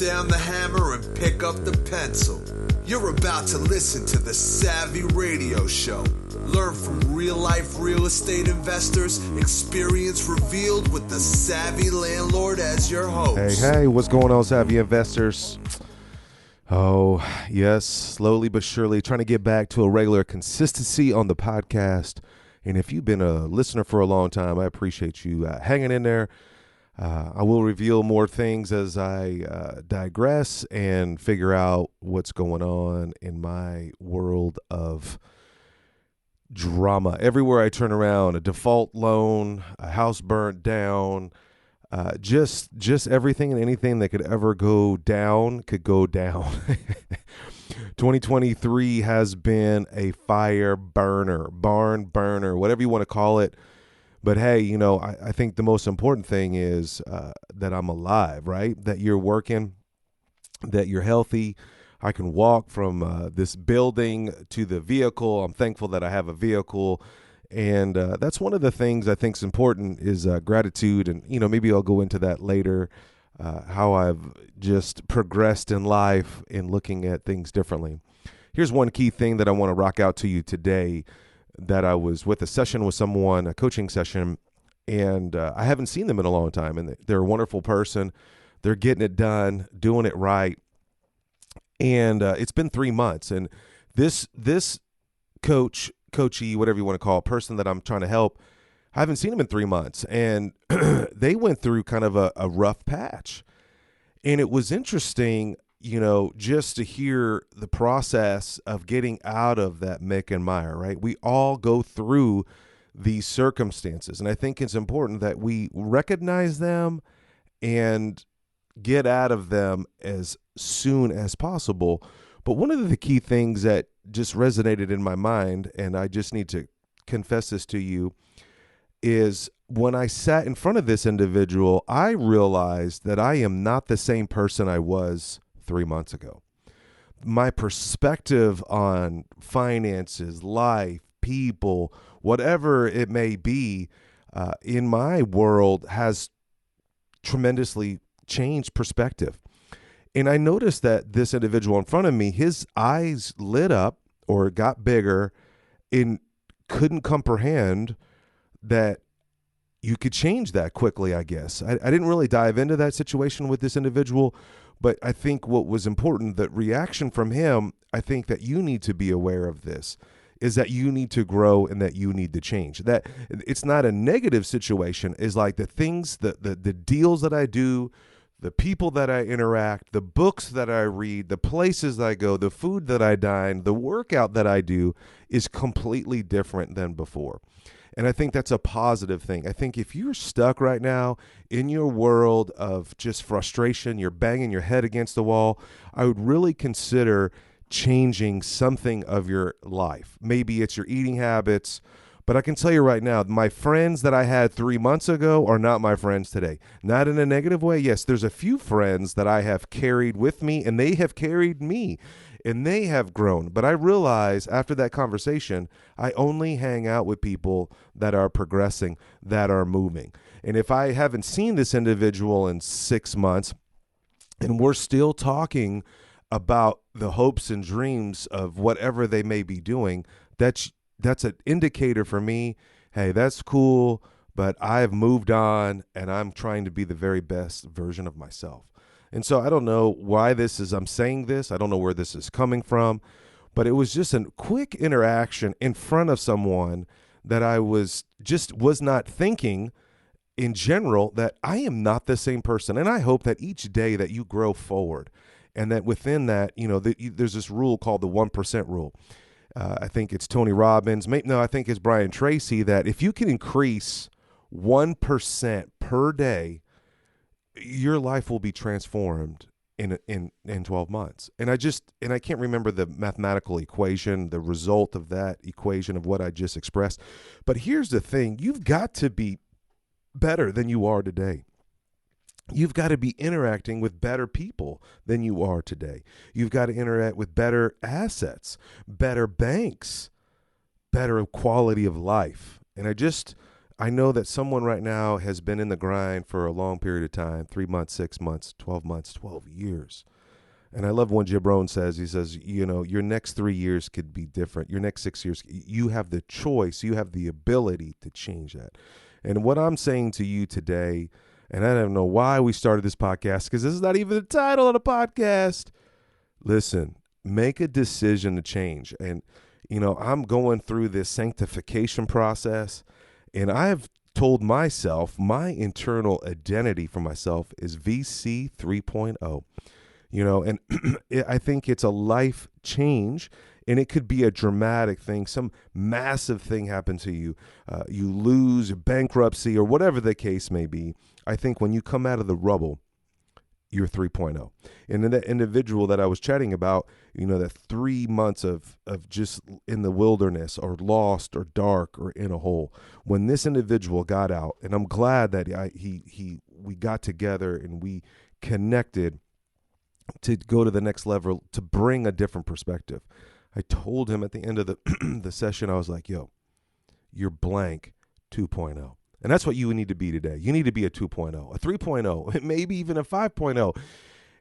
down the hammer and pick up the pencil. You're about to listen to the Savvy Radio Show. Learn from real-life real estate investors, experience revealed with the Savvy Landlord as your host. Hey, what's going on, Savvy investors? Oh, yes, slowly but surely trying to get back to a regular consistency on the podcast. And if you've been a listener for a long time, I appreciate you hanging in there. I will reveal more things as I digress and figure out what's going on in my world of drama. Everywhere I turn around, a default loan, a house burnt down, just everything and anything that could ever go down could go down. 2023 has been a barn burner, whatever you want to call it. But hey, you know, I think the most important thing is that I'm alive, right? That you're working, that you're healthy. I can walk from this building to the vehicle. I'm thankful that I have a vehicle. And that's one of the things I think is important is gratitude. And, you know, maybe I'll go into that later, how I've just progressed in life in looking at things differently. Here's one key thing that I want to rock out to you today, that I was with a session with someone, a coaching session, and I haven't seen them in a long time. And they're a wonderful person. They're getting it done, doing it right. And it's been 3 months. And this coachee, whatever you want to call it, person that I'm trying to help, I haven't seen him in 3 months. And they went through kind of a rough patch. And it was interesting, you know, just to hear the process of getting out of that Mick and mire, right? We all go through these circumstances. And I think it's important that we recognize them and get out of them as soon as possible. But one of the key things that just resonated in my mind, and I just need to confess this to you, is when I sat in front of this individual, I realized that I am not the same person I was 3 months ago. My perspective on finances, life, people, whatever it may be, in my world has tremendously changed perspective. And I noticed that this individual in front of me, his eyes lit up or got bigger and couldn't comprehend that you could change that quickly, I guess. I didn't really dive into that situation with this individual, but I think what was important, the reaction from him, I think that you need to be aware of this, is that you need to grow and that you need to change. That it's not a negative situation. It's like the things, the deals that I do, the people that I interact, the books that I read, the places I go, the food that I dine, the workout that I do is completely different than before. And I think that's a positive thing. I think if you're stuck right now in your world of just frustration, you're banging your head against the wall, I would really consider changing something of your life. Maybe it's your eating habits, but I can tell you right now, my friends that I had 3 months ago are not my friends today. Not in a negative way. Yes, there's a few friends that I have carried with me, and they have carried me, and they have grown. But I realize after that conversation, I only hang out with people that are progressing, that are moving. And if I haven't seen this individual in 6 months, and we're still talking about the hopes and dreams of whatever they may be doing, that's an indicator for me. Hey, that's cool, but I've moved on and I'm trying to be the very best version of myself. And so I don't know why I'm saying this. I don't know where this is coming from, but it was just a quick interaction in front of someone that I was not thinking in general that I am not the same person. And I hope that each day that you grow forward and that within that, you know, there's this rule called the 1% rule. I think it's Tony Robbins. I think it's Brian Tracy, that if you can increase 1% per day, your life will be transformed in 12 months. And I can't remember the mathematical equation, the result of that equation of what I just expressed. But here's the thing. You've got to be better than you are today. You've got to be interacting with better people than you are today. You've got to interact with better assets, better banks, better quality of life. And I know that someone right now has been in the grind for a long period of time, 3 months, 6 months, 12 months, 12 years. And I love when Gibron says, he says, your next 3 years could be different. Your next 6 years, you have the choice, you have the ability to change that. And what I'm saying to you today, and I don't know why we started this podcast, because this is not even the title of the podcast. Listen, make a decision to change. And, I'm going through this sanctification process, and I've told myself my internal identity for myself is VC 3.0. And I think it's a life change, and it could be a dramatic thing. Some massive thing happened to you. You lose bankruptcy or whatever the case may be. I think when you come out of the rubble, you're 3.0. And then that individual that I was chatting about, that 3 months of just in the wilderness or lost or dark or in a hole, when this individual got out, and I'm glad that we got together and we connected to go to the next level, to bring a different perspective. I told him at the end of the the session, I was like, yo, you're blank 2.0. And that's what you need to be today. You need to be a 2.0, a 3.0, maybe even a 5.0.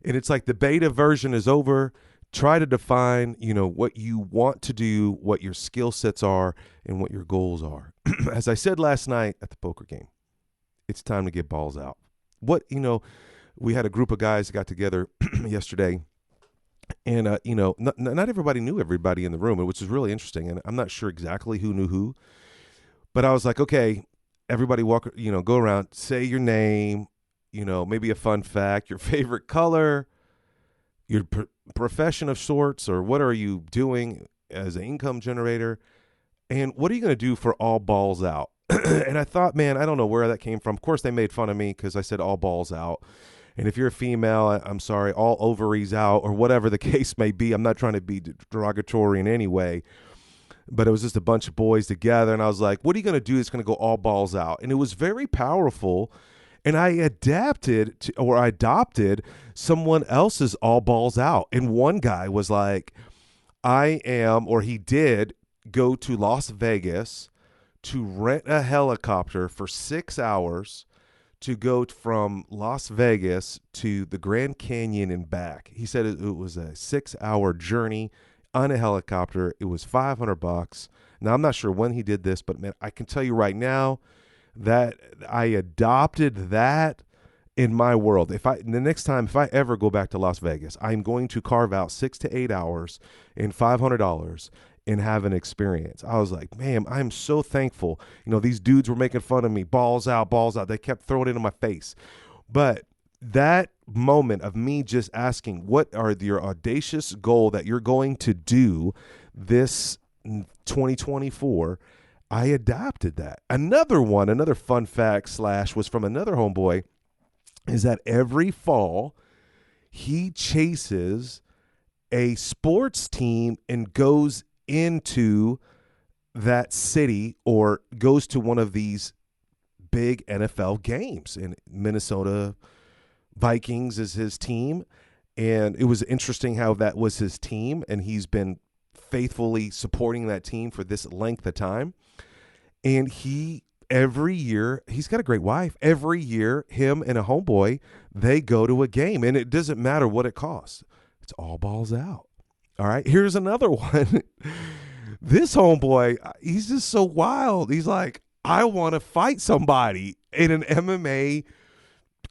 And it's like the beta version is over. Try to define, what you want to do, what your skill sets are, and what your goals are. As I said last night at the poker game, it's time to get balls out. We had a group of guys that got together yesterday, and not everybody knew everybody in the room, which is really interesting. And I'm not sure exactly who knew who, but I was like, okay, everybody walk, go around, say your name, maybe a fun fact, your favorite color, your profession of sorts, or what are you doing as an income generator, and what are you going to do for all balls out? And I thought, man, I don't know where that came from. Of course, they made fun of me because I said all balls out. And if you're a female, I'm sorry, all ovaries out, or whatever the case may be. I'm not trying to be derogatory in any way, but it was just a bunch of boys together. And I was like, what are you going to do that's going to go all balls out? And it was very powerful. And I adopted someone else's all balls out. And one guy was like, he did go to Las Vegas to rent a helicopter for 6 hours to go from Las Vegas to the Grand Canyon and back. He said it was a 6-hour journey on a helicopter. It was $500. Now, I'm not sure when he did this, but man, I can tell you right now that I adopted that in my world. The next time, if I ever go back to Las Vegas, I'm going to carve out 6 to 8 hours and $500 and have an experience. I was like, man, I'm so thankful. These dudes were making fun of me, balls out. They kept throwing it in my face. But that moment of me just asking, what are your audacious goal that you're going to do this 2024? I adopted that. Another fun fact / was from another homeboy, is that every fall he chases a sports team and goes into that city or goes to one of these big NFL games. And Minnesota Vikings is his team. And it was interesting how that was his team, and he's been faithfully supporting that team for this length of time. And every year, he's got a great wife. Every year, him and a homeboy, they go to a game, and it doesn't matter what it costs. It's all balls out. All right, here's another one. This homeboy, he's just so wild. He's like, I want to fight somebody in an MMA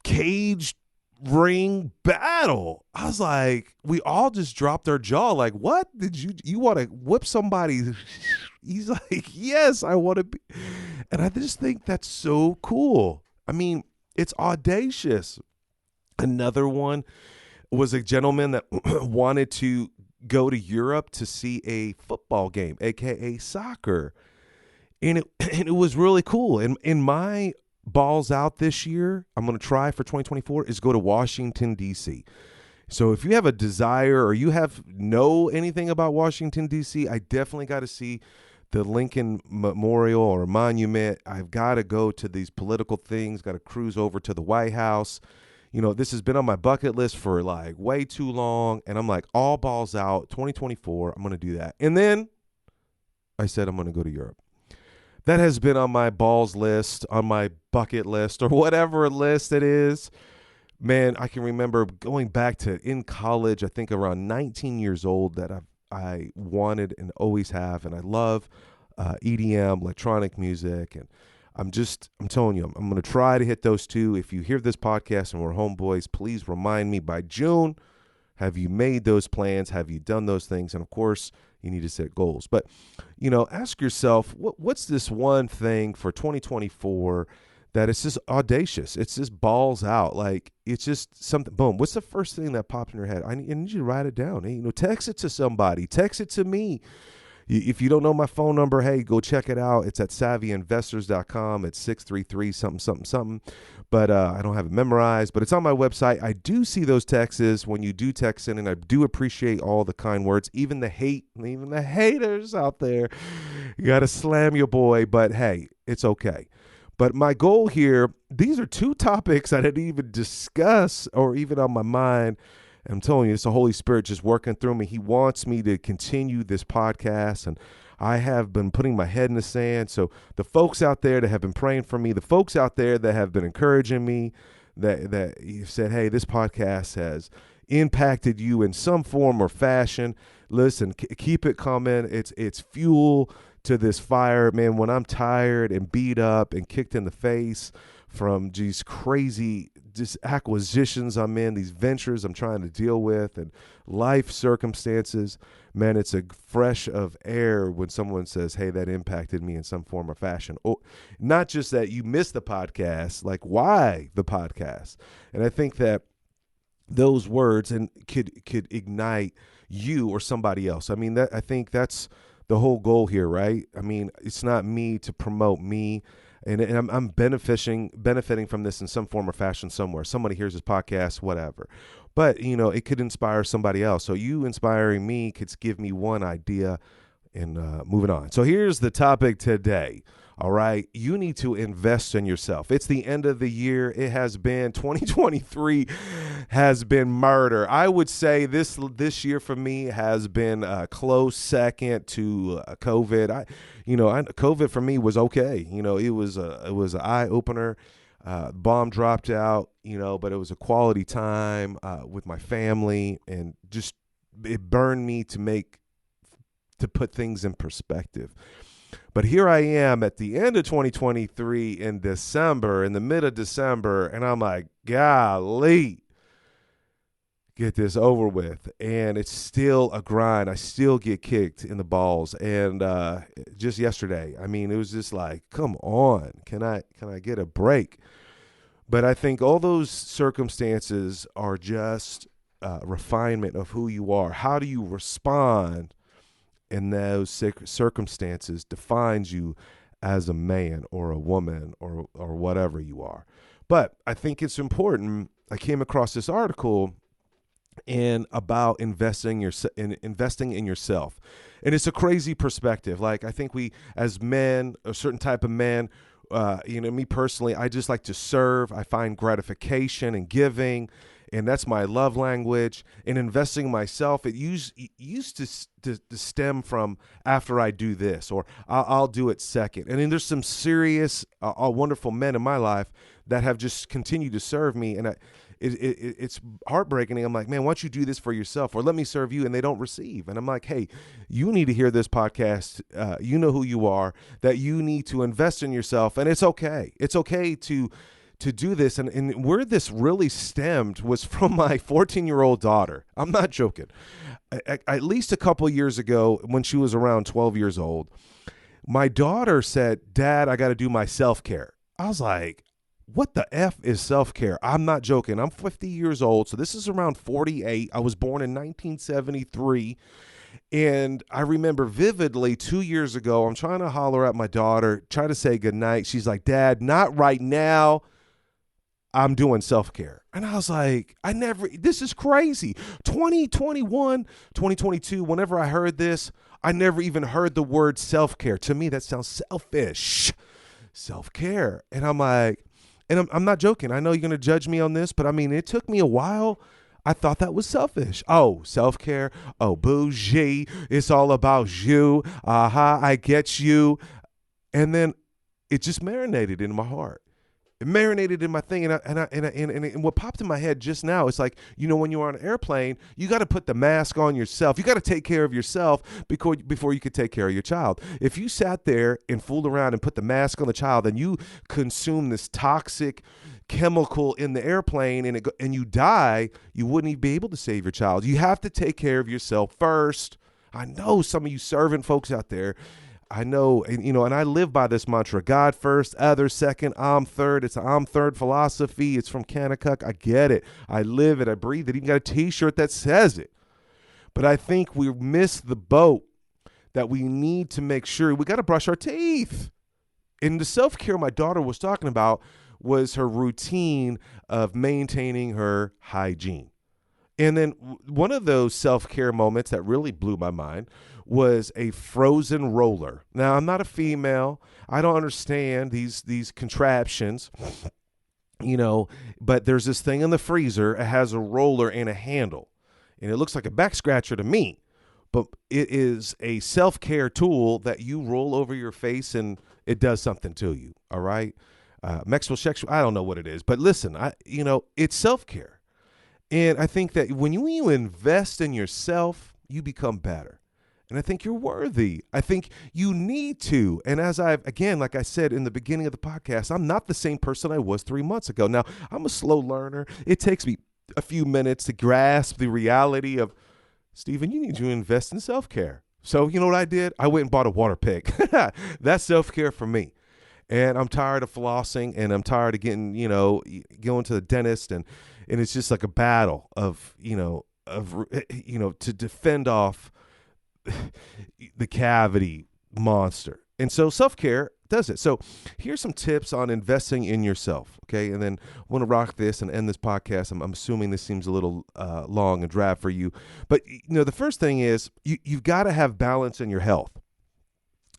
cage ring battle. I was like, we all just dropped our jaw. Like, what? Did you want to whip somebody? He's like, yes, I want to be. And I just think that's so cool. I mean, it's audacious. Another one was a gentleman that wanted to go to Europe to see a football game, aka soccer. And it was really cool. And in my balls out this year, I'm going to try for 2024 is go to Washington, D.C. So if you have a desire or you know anything about Washington, D.C., I definitely got to see the Lincoln Memorial or Monument. I've got to go to these political things, got to cruise over to the White House. This has been on my bucket list for like way too long. And I'm like, all balls out, 2024, I'm going to do that. And then I said I'm going to go to Europe. that has been on my balls list, on my bucket list, or whatever list it is. Man, I can remember going back to in college, I think around 19 years old, that I wanted and always have, and I love EDM, electronic music, and I'm telling you, I'm going to try to hit those two. If you hear this podcast and we're homeboys, please remind me by June. Have you made those plans? Have you done those things? And of course, you need to set goals. But, ask yourself, what's this one thing for 2024 that it's just audacious? It's just balls out. Like, it's just something, boom. What's the first thing that pops in your head? I need you to write it down. Hey, text it to somebody. Text it to me. If you don't know my phone number, hey, go check it out. It's at savvyinvestors.com. It's 633 something, something, something. But I don't have it memorized, but it's on my website. I do see those texts when you do text in, and I do appreciate all the kind words, even the haters out there. You got to slam your boy, but hey, it's okay. But my goal here, these are two topics I didn't even discuss or even on my mind. I'm telling you, it's the Holy Spirit just working through me. He wants me to continue this podcast, and I have been putting my head in the sand. So the folks out there that have been praying for me, the folks out there that have been encouraging me, that you've said, hey, this podcast has impacted you in some form or fashion. Listen, keep it coming. It's fuel to this fire, man. When I'm tired and beat up and kicked in the face from these crazy just acquisitions I'm in, these ventures I'm trying to deal with, and life circumstances, man, it's a fresh of air when someone says, hey, that impacted me in some form or fashion. Oh, not just that you missed the podcast, like why the podcast? And I think that those words and could ignite you or somebody else. I mean, I think that's the whole goal here, right? I mean, it's not me to promote me. And I'm benefiting from this in some form or fashion somewhere. Somebody hears this podcast, whatever. But, it could inspire somebody else. So you inspiring me could give me one idea and moving on. So here's the topic today. All right. You need to invest in yourself. It's the end of the year. It has been 2023 has been murder. I would say this year for me has been a close second to COVID. COVID for me was okay. It was an eye opener. Bomb dropped out, but it was a quality time with my family, and just it burned me to put things in perspective. But here I am at the end of 2023 in the mid of December, and I'm like, golly, get this over with. And it's still a grind. I still get kicked in the balls. And just yesterday, I mean, it was just like, come on, can I get a break? But I think all those circumstances are just refinement of who you are. How do you respond in those circumstances defines you as a man or a woman or whatever you are. But I think it's important. I came across this article about investing in yourself. And it's a crazy perspective. Like, I think we, as men, a certain type of man, me personally, I just like to serve. I find gratification in giving, and that's my love language. And investing in myself, it used to stem from after I do this, or I'll do it second. And then there's some serious, wonderful men in my life that have just continued to serve me, and it's heartbreaking. I'm like, man, why don't you do this for yourself, or let me serve you? And they don't receive. And I'm like, hey, you need to hear this podcast. You know who you are, that you need to invest in yourself. And it's okay. It's okay to do this. And where this really stemmed was from my 14-year-old daughter. I'm not joking. At least a couple of years ago, when she was around 12 years old, my daughter said, Dad, I got to do my self-care. I was like, what the F is self-care? I'm not joking. I'm 50 years old, so this is around 48. I was born in 1973, and I remember vividly 2 years ago, I'm trying to holler at my daughter, try to say goodnight. She's like, Dad, not right now. I'm doing self-care. And I was like, this is crazy. 2021, 2022, whenever I heard this, I never even heard the word self-care. To me, that sounds selfish. Self-care. And I'm like, and I'm not joking. I know you're going to judge me on this, but I mean, it took me a while. I thought that was selfish. Oh, self-care. Oh, bougie. It's all about you. I get you. And then it just marinated in my heart. It marinated in my thing, and what popped in my head just now is like, when you're on an airplane, you got to put the mask on yourself. You got to take care of yourself before you could take care of your child. If you sat there and fooled around and put the mask on the child, and you consume this toxic chemical in the airplane, and you die, you wouldn't even be able to save your child. You have to take care of yourself first. I know some of you servant folks out there. I know, and I live by this mantra: God first, others second, I'm third. It's an I'm third philosophy. It's from Kanakuk. I get it. I live it. I breathe it. Even got a T-shirt that says it. But I think we missed the boat that we need to make sure we got to brush our teeth. And the self-care my daughter was talking about was her routine of maintaining her hygiene. And then one of those self-care moments that really blew my mind was a frozen roller. Now, I'm not a female. I don't understand these contraptions, but there's this thing in the freezer. It has a roller and a handle, and it looks like a back scratcher to me, but it is a self-care tool that you roll over your face and it does something to you, all right? Sexual, I don't know what it is, but listen, it's self-care. And I think that when you invest in yourself, you become better. And I think you're worthy. I think you need to. And like I said in the beginning of the podcast, I'm not the same person I was 3 months ago. Now, I'm a slow learner. It takes me a few minutes to grasp the reality of, Stephen, you need to invest in self-care. So you know what I did? I went and bought a water pick. That's self-care for me. And I'm tired of flossing, and I'm tired of going to the dentist, and it's just like a battle of to defend off the cavity monster. And so self-care does it. So here's some tips on investing in yourself, okay? And then I want to rock this and end this podcast. I'm assuming this seems a little long and drab for you. But, the first thing is you've got to have balance in your health.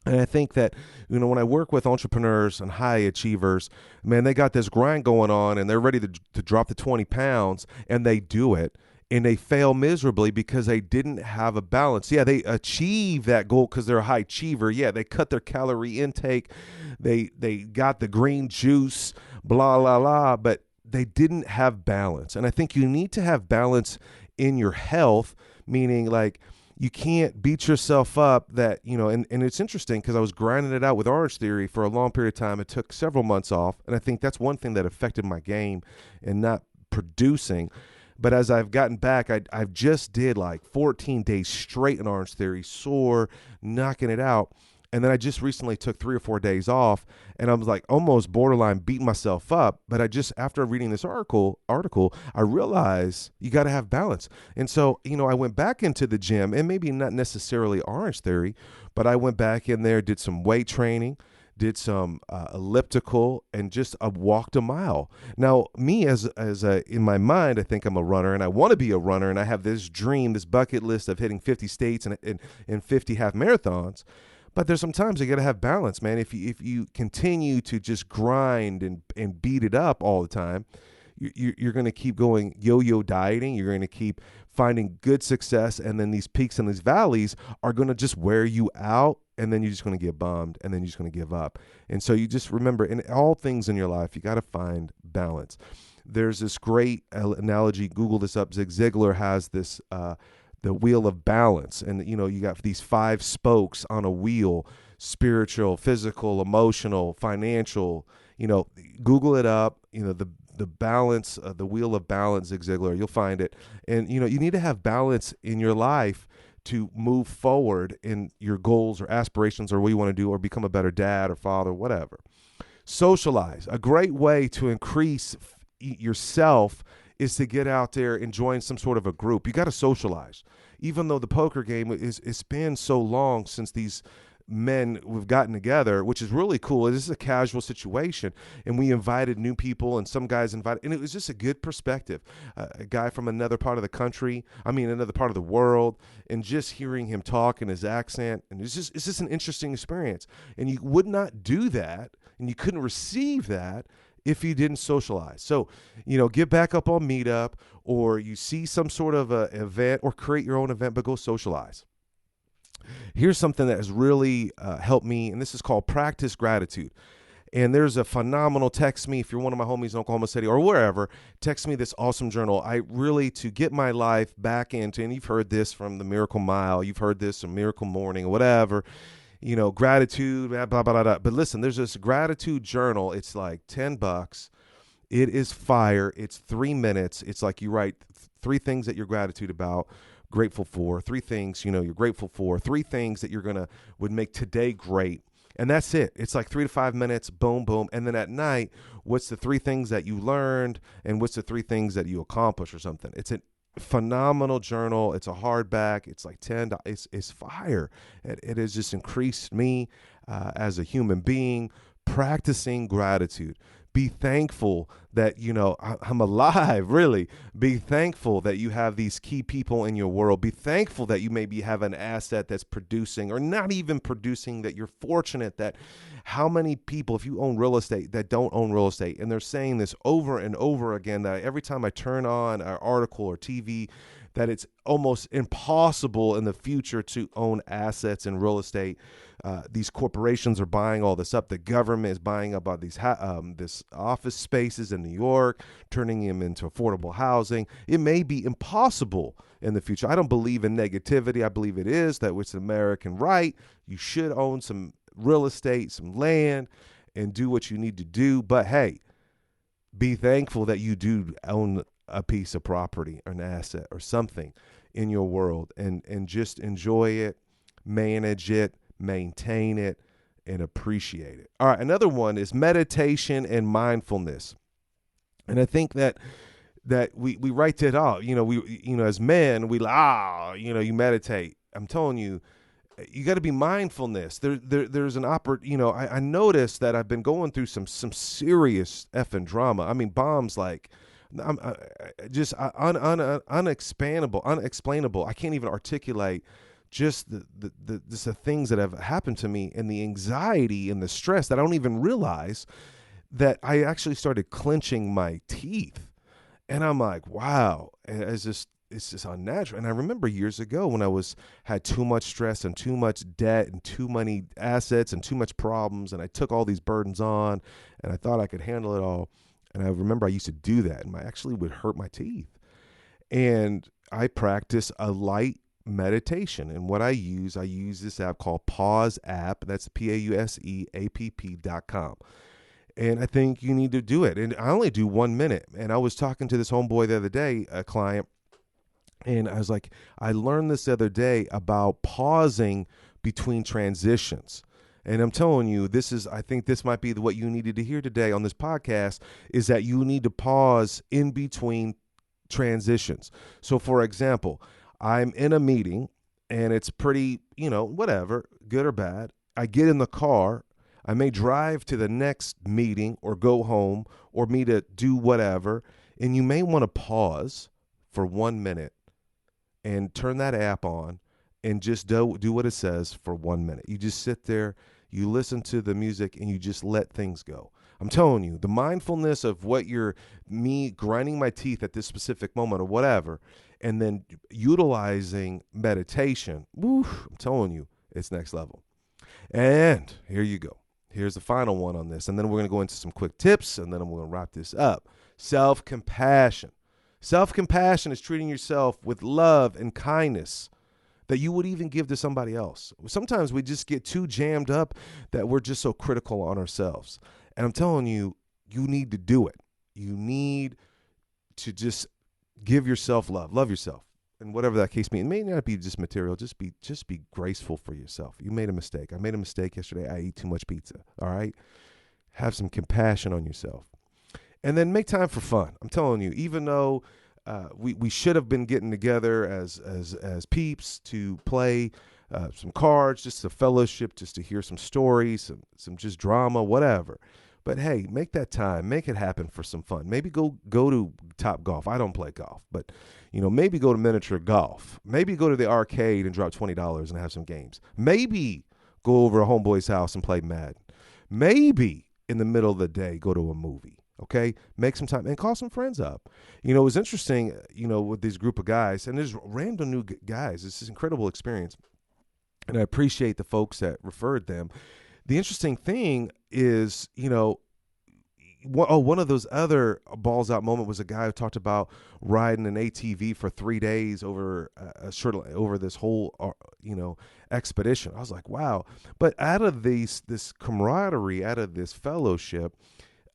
And I think that, when I work with entrepreneurs and high achievers, man, they got this grind going on and they're ready to drop the 20 pounds, and they do it. And they fail miserably because they didn't have a balance. Yeah, they achieve that goal because they're a high achiever. Yeah, they cut their calorie intake. They got the green juice, blah, blah, blah, but they didn't have balance. And I think you need to have balance in your health, meaning like you can't beat yourself up that, and it's interesting because I was grinding it out with Orange Theory for a long period of time. It took several months off. And I think that's one thing that affected my game and not producing. But as I've gotten back, I've just did like 14 days straight in Orange Theory, sore, knocking it out. And then I just recently took 3 or 4 days off, and I was like almost borderline beating myself up. But after reading this article, I realized you got to have balance. And so, I went back into the gym, and maybe not necessarily Orange Theory, but I went back in there, did some weight training, did some elliptical, and just walked a mile. Now, me in my mind, I think I'm a runner, and I want to be a runner, and I have this dream, this bucket list of hitting 50 states and 50 half marathons. But there's sometimes you got to have balance, man. If you continue to just grind and beat it up all the time, you're going to keep going yo-yo dieting. You're going to keep finding good success, and then these peaks and these valleys are going to just wear you out, and then you're just going to get bummed, and then you're just going to give up. And so you just remember, in all things in your life, you got to find balance. There's this great analogy. Google this up. Zig Ziglar has this the wheel of balance, and you got these 5 spokes on a wheel: spiritual, physical, emotional, financial. Google it up. The balance, the wheel of balance, Zig Ziglar, you'll find it. And, you need to have balance in your life to move forward in your goals or aspirations or what you want to do, or become a better dad or father, whatever. Socialize. A great way to increase yourself is to get out there and join some sort of a group. You got to socialize. Even though the poker game it's been so long since these men we've gotten together, which is really cool. This is a casual situation, and we invited new people, and some guys invited, and it was just a good perspective. A guy from another part of the country, another part of the world, and just hearing him talk and his accent, and it's just an interesting experience. And you would not do that, and you couldn't receive that if you didn't socialize. So, get back up on Meetup, or you see some sort of a event, or create your own event, but go socialize. Here's something that has really helped me, and this is called practice gratitude. And there's a phenomenal, text me if you're one of my homies in Oklahoma City or wherever, text me this awesome journal. I really, to get my life back into, and you've heard this from the Miracle Mile, you've heard this from Miracle Morning or whatever, gratitude, blah, blah, blah, blah. But listen, there's this gratitude journal. It's like $10. It is fire. It's 3 minutes. It's like you write 3 things that you're grateful for, 3 things, you're grateful for, 3 things that would make today great. And that's it. It's like 3 to 5 minutes, boom, boom. And then at night, what's the 3 things that you learned and what's the 3 things that you accomplished or something? It's a phenomenal journal. It's a hardback. It's like $10. It's fire. It has just increased me as a human being, practicing gratitude. Be thankful that, I'm alive, really. Be thankful that you have these key people in your world. Be thankful that you maybe have an asset that's producing or not even producing, that you're fortunate that how many people, if you own real estate, that don't own real estate. And they're saying this over and over again, that every time I turn on an article or TV, that it's almost impossible in the future to own assets in real estate. These corporations are buying all this up. The government is buying up all these this office spaces in New York, turning them into affordable housing. It may be impossible in the future. I don't believe in negativity. I believe it is that it's an American right. You should own some real estate, some land, and do what you need to do. But hey, be thankful that you do own a piece of property or an asset or something in your world, and just enjoy it, manage it, maintain it, and appreciate it. All right, another one is meditation and mindfulness. And I think that we write it off. As men, you meditate. I'm telling you, you got to be mindfulness. There's an I noticed that I've been going through some serious effing drama. I mean, bombs like unexplainable. I can't even articulate just the things that have happened to me, and the anxiety and the stress that I don't even realize that I actually started clenching my teeth. And I'm like, wow, it's just unnatural. And I remember years ago when I had too much stress and too much debt and too many assets and too much problems, and I took all these burdens on, and I thought I could handle it all. And I remember I used to do that, and I actually would hurt my teeth. And I practice a light meditation. And what I use this app called Pause App. That's PAUSEAPP.com. And I think you need to do it. And I only do 1 minute. And I was talking to this homeboy the other day, a client, and I was like, I learned this the other day about pausing between transitions. And I'm telling you, I think this might be what you needed to hear today on this podcast, is that you need to pause in between transitions. So for example, I'm in a meeting and it's pretty, whatever, good or bad. I get in the car. I may drive to the next meeting or go home or me to do whatever. And you may want to pause for 1 minute and turn that app on and just do what it says for 1 minute. You just sit there, you listen to the music, and you just let things go. I'm telling you, the mindfulness of me grinding my teeth at this specific moment or whatever, and then utilizing meditation, I'm telling you, it's next level. And here you go. Here's the final one on this. And then we're going to go into some quick tips, and then I'm going to wrap this up. Self-compassion. Self-compassion is treating yourself with love and kindness that you would even give to somebody else. Sometimes we just get too jammed up that we're just so critical on ourselves. And I'm telling you, you need to do it. You need to just give yourself love. Love yourself. And whatever that case may be, it may not be just material. Just be graceful for yourself. You made a mistake. I made a mistake yesterday. I ate too much pizza. All right? Have some compassion on yourself. And then make time for fun. I'm telling you, even though we should have been getting together as peeps to play some cards, just a fellowship, just to hear some stories, some just drama, whatever. But hey, make that time, make it happen for some fun. Maybe go to Top Golf. I don't play golf, but maybe go to miniature golf. Maybe go to the arcade and drop $20 and have some games. Maybe go over to homeboy's house and play Madden. Maybe in the middle of the day go to a movie. Okay, make some time and call some friends up. It was interesting, with this group of guys, and there's random new guys. It's this incredible experience. and I appreciate the folks that referred them. The interesting thing is, one of those other balls out moment was a guy who talked about riding an ATV for 3 days over over this whole expedition. I was like, wow. But out of this camaraderie, out of this fellowship,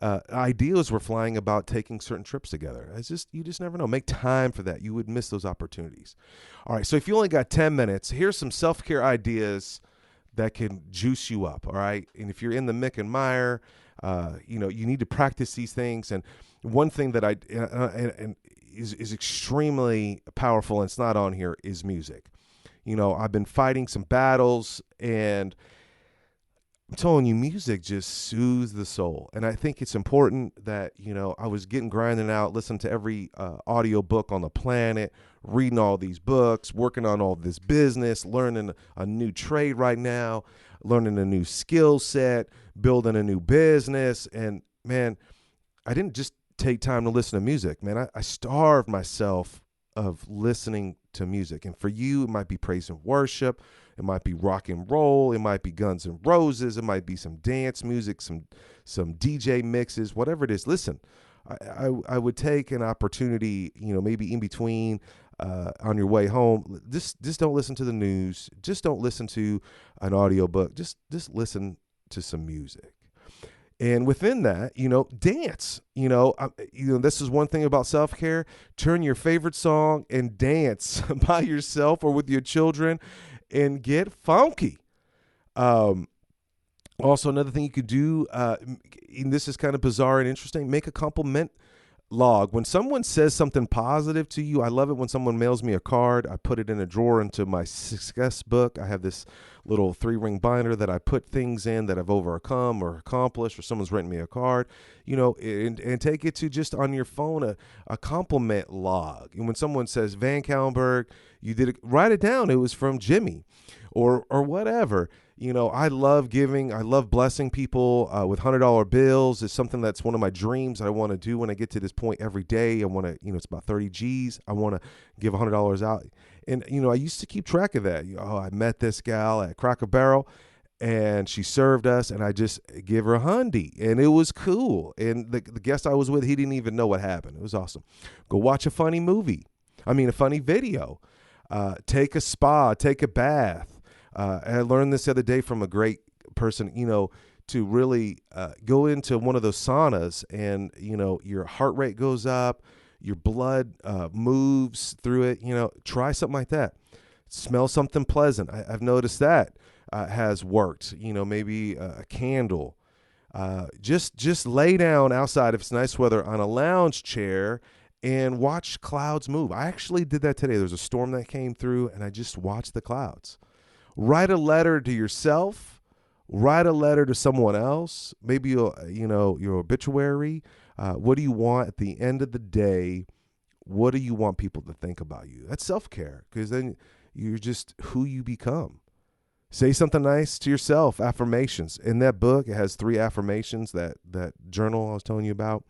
ideas were flying about taking certain trips together. You just never know. Make time for that. You would miss those opportunities. All right. So if you only got 10 minutes, here's some self-care ideas that can juice you up. All right. And if you're in the Mick and Meyer, you need to practice these things. And one thing that is extremely powerful, and it's not on here, is music. I've been fighting some battles, and I'm telling you, music just soothes the soul. And I think it's important that, I was grinding out, listening to every audio book on the planet, reading all these books, working on all this business, learning a new trade right now, learning a new skill set, building a new business. And man, I didn't just take time to listen to music, man. I starved myself of listening to music. And for you, it might be praise and worship. It might be rock and roll. It might be Guns N' Roses. It might be some dance music, some DJ mixes, whatever it is. Listen, I would take an opportunity, maybe in between, on your way home. Just don't listen to the news. Just don't listen to an audiobook. Just listen to some music. And within that, dance. This is one thing about self-care. Turn your favorite song and dance by yourself or with your children and get funky. Also, another thing you could do, and this is kind of bizarre and interesting, make a compliment log. When someone says something positive to you, I love it when someone mails me a card. I put it in a drawer into my success book. I have this little 3-ring binder that I put things in that I've overcome or accomplished, or someone's written me a card, and take it to just on your phone, a compliment log. And when someone says, VanCauwenbergh, you did it, write it down. It was from Jimmy or whatever. I love giving. I love blessing people with $100 bills. It's something that's one of my dreams that I want to do when I get to this point every day. I want to, it's about 30 G's. I want to give $100 out. And, I used to keep track of that. I met this gal at Cracker Barrel, and she served us, and I just give her a $100, and it was cool. And the guest I was with, he didn't even know what happened. It was awesome. Go watch a funny a funny video. Take a spa, take a bath. I learned this the other day from a great person, to really go into one of those saunas, and, your heart rate goes up, your blood moves through it. Try something like that. Smell something pleasant. I've noticed that has worked. Maybe a candle. Just lay down outside if it's nice weather on a lounge chair and watch clouds move. I actually did that today. There was a storm that came through, and I just watched the clouds. Write a letter to yourself. Write a letter to someone else. Maybe your obituary. What do you want at the end of the day? What do you want people to think about you? That's self-care, because then you're just who you become. Say something nice to yourself. Affirmations. In that book, it has 3 affirmations, that journal I was telling you about.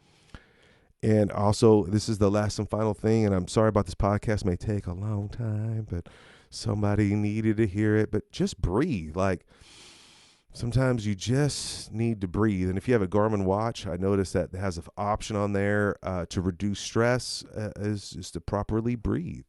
And also, this is the last and final thing, and I'm sorry about this podcast. It may take a long time, but somebody needed to hear it. But just breathe. Like, sometimes you just need to breathe. And if you have a Garmin watch, I noticed that it has an option on there to reduce stress, is just to properly breathe.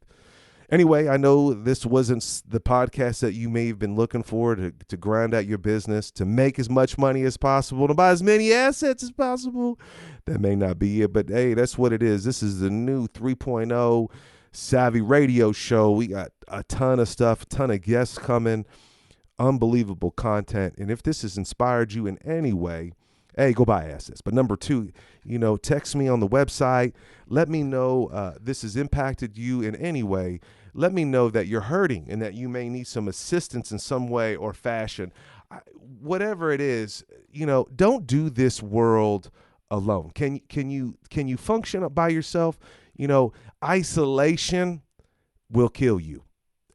Anyway, I know this wasn't the podcast that you may have been looking for to grind out your business, to make as much money as possible, to buy as many assets as possible. That may not be it, but hey, that's what it is. This is the new 3.0 Savvy Radio Show. We got a ton of stuff, a ton of guests coming, unbelievable content. And if this has inspired you in any way, hey, go buy assets. But number 2, text me on the website. Let me know this has impacted you in any way. Let me know that you're hurting and that you may need some assistance in some way or fashion. Whatever it is, don't do this world alone. Can you function by yourself? Isolation will kill you.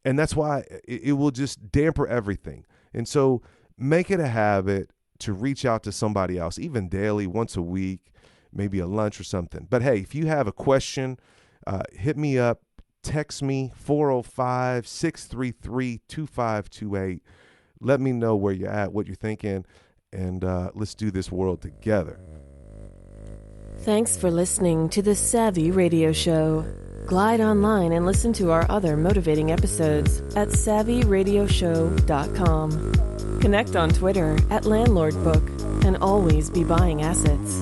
And that's why it will just damper everything. And so make it a habit to reach out to somebody else, even daily, once a week, maybe a lunch or something. But hey, if you have a question, hit me up. text me 405-633-2528. Let me know where you're at, what you're thinking, and let's do this world together. Thanks for listening to the Savvy Radio Show. Glide online and listen to our other motivating episodes at savvyradioshow.com. Connect on Twitter at LandlordBook and always be buying assets.